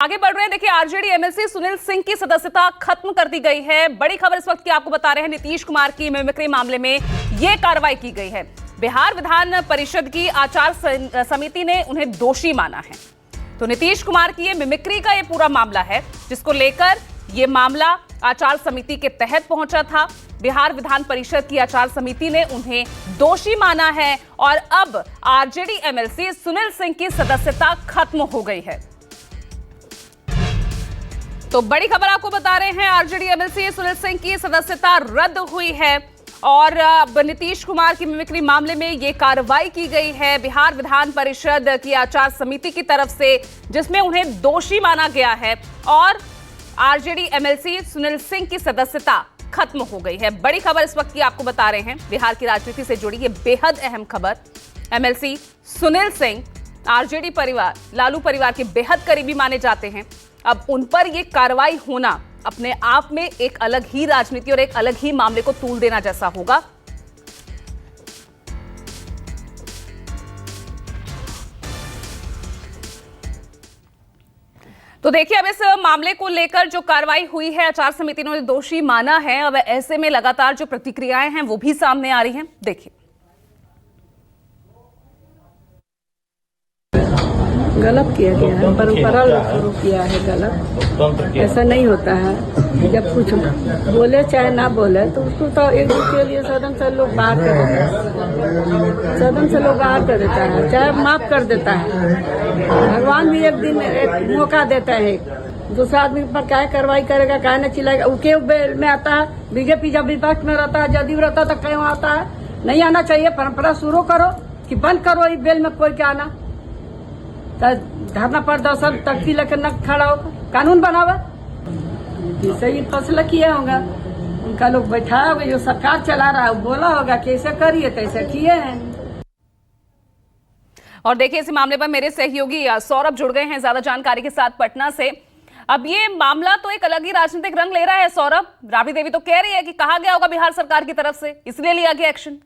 आगे बढ़ रहे हैं। देखिए, आरजेडी एमएलसी सुनील सिंह की सदस्यता खत्म कर दी गई है। बड़ी खबर इस वक्त की आपको बता रहे हैं। नीतीश कुमार की मिमिक्री मामले में यह कार्रवाई की गई है। बिहार विधान परिषद की आचार समिति ने उन्हें दोषी माना है। तो नीतीश कुमार की ये मिमिक्री का ये पूरा मामला है, जिसको लेकर ये मामला आचार समिति के तहत पहुंचा था। बिहार विधान परिषद की आचार समिति ने उन्हें दोषी माना है और अब आरजेडी एमएलसी सुनील सिंह की सदस्यता खत्म हो गई है। तो बड़ी खबर आपको बता रहे हैं, आरजेडी एमएलसी सुनील सिंह की सदस्यता रद्द हुई है और अब नीतीश कुमार की मिमिक्री मामले में यह कार्रवाई की गई है बिहार विधान परिषद की आचार समिति की तरफ से, जिसमें उन्हें दोषी माना गया है और आरजेडी एमएलसी सुनील सिंह की सदस्यता खत्म हो गई है। बड़ी खबर इस वक्त की आपको बता रहे हैं, बिहार की राजनीति से जुड़ी ये बेहद अहम खबर। एमएलसी सुनील सिंह आरजेडी परिवार, लालू परिवार के बेहद करीबी माने जाते हैं। अब उन पर यह कार्रवाई होना अपने आप में एक अलग ही राजनीति और एक अलग ही मामले को तूल देना जैसा होगा। तो देखिए, अब इस मामले को लेकर जो कार्रवाई हुई है, आचार समिति ने दोषी माना है। अब ऐसे में लगातार जो प्रतिक्रियाएं हैं वो भी सामने आ रही हैं। देखिए, गलत किया गया है, परंपरा शुरू किया है गलत। ऐसा नहीं होता है। जब कुछ बोले चाहे ना बोले तो उसको तो एक दिन के लिए सदन से लोग बाहर कर देता है, सदन से लोग बाहर कर देता है, चाहे माफ कर देता है। भगवान भी एक दिन एक मौका देता है। दूसरा आदमी पर क्या कार्रवाई करेगा, क्या न चिल्लाएगा। उके बेल में आता है, बीजेपी जब विपक्ष में रहता है, जदयू रहता है तो क्यों आता है? नहीं आना चाहिए। परंपरा शुरू करो कि बंद करो इस बेल में कोई क्या आना। धरना प्रदर्शन तख्ती लेकर न खड़ा होगा, कानून बनावा। सही फैसला किया होगा, उनका लोग बैठाया होगा, जो सरकार चला रहा है बोला होगा कैसे करिए, कैसे किए हैं। और देखिए, इस मामले पर मेरे सहयोगी सौरभ जुड़ गए हैं ज्यादा जानकारी के साथ पटना से। अब ये मामला तो एक अलग ही राजनीतिक रंग ले रहा है। सौरभ, राबड़ी देवी तो कह रही है कि कहा गया होगा बिहार सरकार की तरफ से, इसलिए लिया गया एक्शन।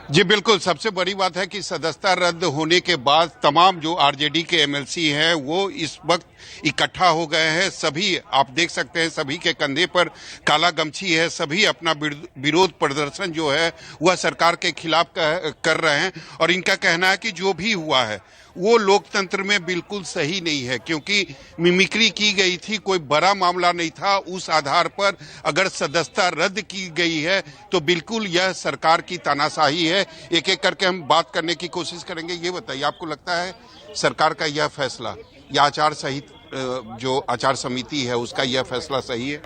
जी बिल्कुल, सबसे बड़ी बात है कि सदस्यता रद्द होने के बाद तमाम जो आरजेडी के एमएलसी हैं वो इस वक्त इकट्ठा हो गए हैं। सभी आप देख सकते हैं, सभी के कंधे पर काला गमछी है। सभी अपना विरोध प्रदर्शन जो है वह सरकार के खिलाफ कर रहे हैं और इनका कहना है कि जो भी हुआ है वो लोकतंत्र में बिल्कुल सही नहीं है, क्योंकि मिमिक्री की गई थी, कोई बड़ा मामला नहीं था। उस आधार पर अगर सदस्यता रद्द की गई है तो बिल्कुल यह सरकार की तानाशाही है। एक एक करके हम बात करने की कोशिश करेंगे। ये बताइए, आपको लगता है सरकार का यह फैसला या आचार सहित जो आचार समिति है उसका यह फैसला सही है?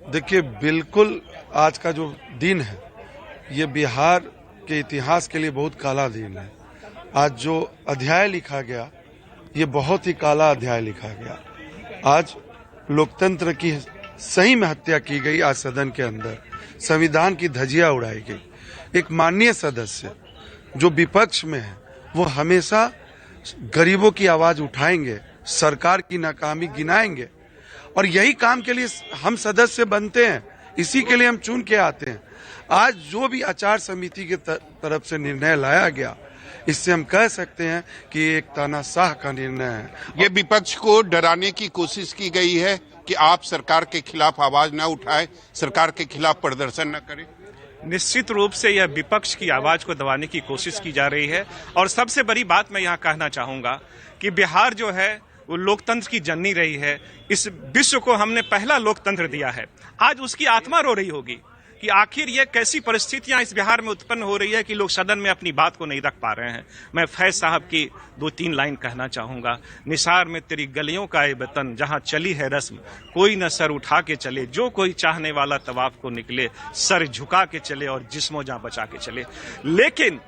देखिए, बिल्कुल आज का जो दिन है ये बिहार के इतिहास के लिए बहुत काला दिन है। आज जो अध्याय लिखा गया ये बहुत ही काला अध्याय लिखा गया। आज लोकतंत्र की सही में हत्या की गई। आज सदन के अंदर संविधान की धज्जियां उड़ाई गई। एक माननीय सदस्य जो विपक्ष में है वो हमेशा गरीबों की आवाज उठाएंगे, सरकार की नाकामी गिनाएंगे और यही काम के लिए हम सदस्य बनते हैं, इसी के लिए हम चुन के आते हैं। आज जो भी आचार समिति की तरफ से निर्णय लाया गया, इससे हम कह सकते हैं कि एक तानाशाह का निर्णय है। ये विपक्ष को डराने की कोशिश की गई है कि आप सरकार के खिलाफ आवाज न उठाएं, सरकार के खिलाफ प्रदर्शन न करें। निश्चित रूप से यह विपक्ष की आवाज को दबाने की कोशिश की जा रही है। और सबसे बड़ी बात मैं यहाँ कहना चाहूंगा कि बिहार जो है वो लोकतंत्र की जननी रही है। इस विश्व को हमने पहला लोकतंत्र दिया है। आज उसकी आत्मा रो रही होगी कि आखिर ये कैसी परिस्थितियां इस बिहार में उत्पन्न हो रही है कि लोग सदन में अपनी बात को नहीं रख पा रहे हैं। मैं फैज साहब की 2-3 लाइन कहना चाहूंगा। निसार में तेरी गलियों का ये वतन, जहां चली है रस्म, कोई न सर उठा के चले, जो कोई चाहने वाला तवाफ को निकले, सर झुका के चले और जिस्मो जान बचा के चले। लेकिन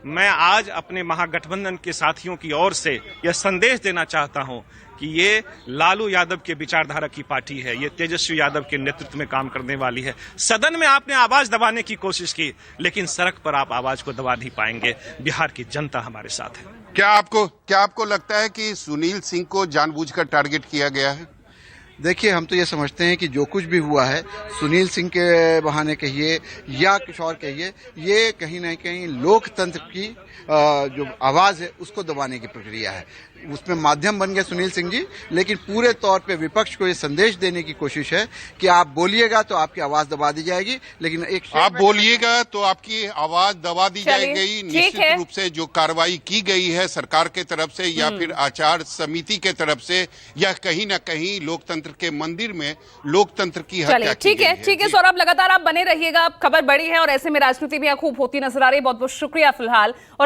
मैं आज अपने महागठबंधन के साथियों की ओर से यह संदेश देना चाहता हूं कि ये लालू यादव के विचारधारा की पार्टी है, ये तेजस्वी यादव के नेतृत्व में काम करने वाली है। सदन में आपने आवाज दबाने की कोशिश की, लेकिन सड़क पर आप आवाज को दबा नहीं पाएंगे। बिहार की जनता हमारे साथ है। क्या आपको लगता है कि सुनील सिंह को जानबूझकर टारगेट किया गया है? देखिए, हम तो ये समझते हैं कि जो कुछ भी हुआ है सुनील सिंह के बहाने कहिए या कुछ और कहिए, ये कहीं ना कहीं लोकतंत्र की जो आवाज है उसको दबाने की प्रक्रिया है। उसमें माध्यम बन गए सुनील सिंह जी, लेकिन पूरे तौर पे विपक्ष को ये संदेश देने की कोशिश है कि आप बोलिएगा तो आपकी आवाज दबा दी जाएगी, लेकिन आप बोलिएगा तो आपकी आवाज दबा दी चलिए, जाएगी। ठीक निश्चित है। रूप से जो कार्रवाई की गई है सरकार के तरफ से या फिर आचार समिति के तरफ से, यह कहीं ना कहीं लोकतंत्र के मंदिर में लोकतंत्र की हत्या चलिए, की ठीक गई है, ठीक है जी। सौरभ, लगातार आप बने रहिएगा। अब खबर बड़ी है और ऐसे में राजनीति भी खूब होती नजर आ रही है। बहुत बहुत शुक्रिया फिलहाल। और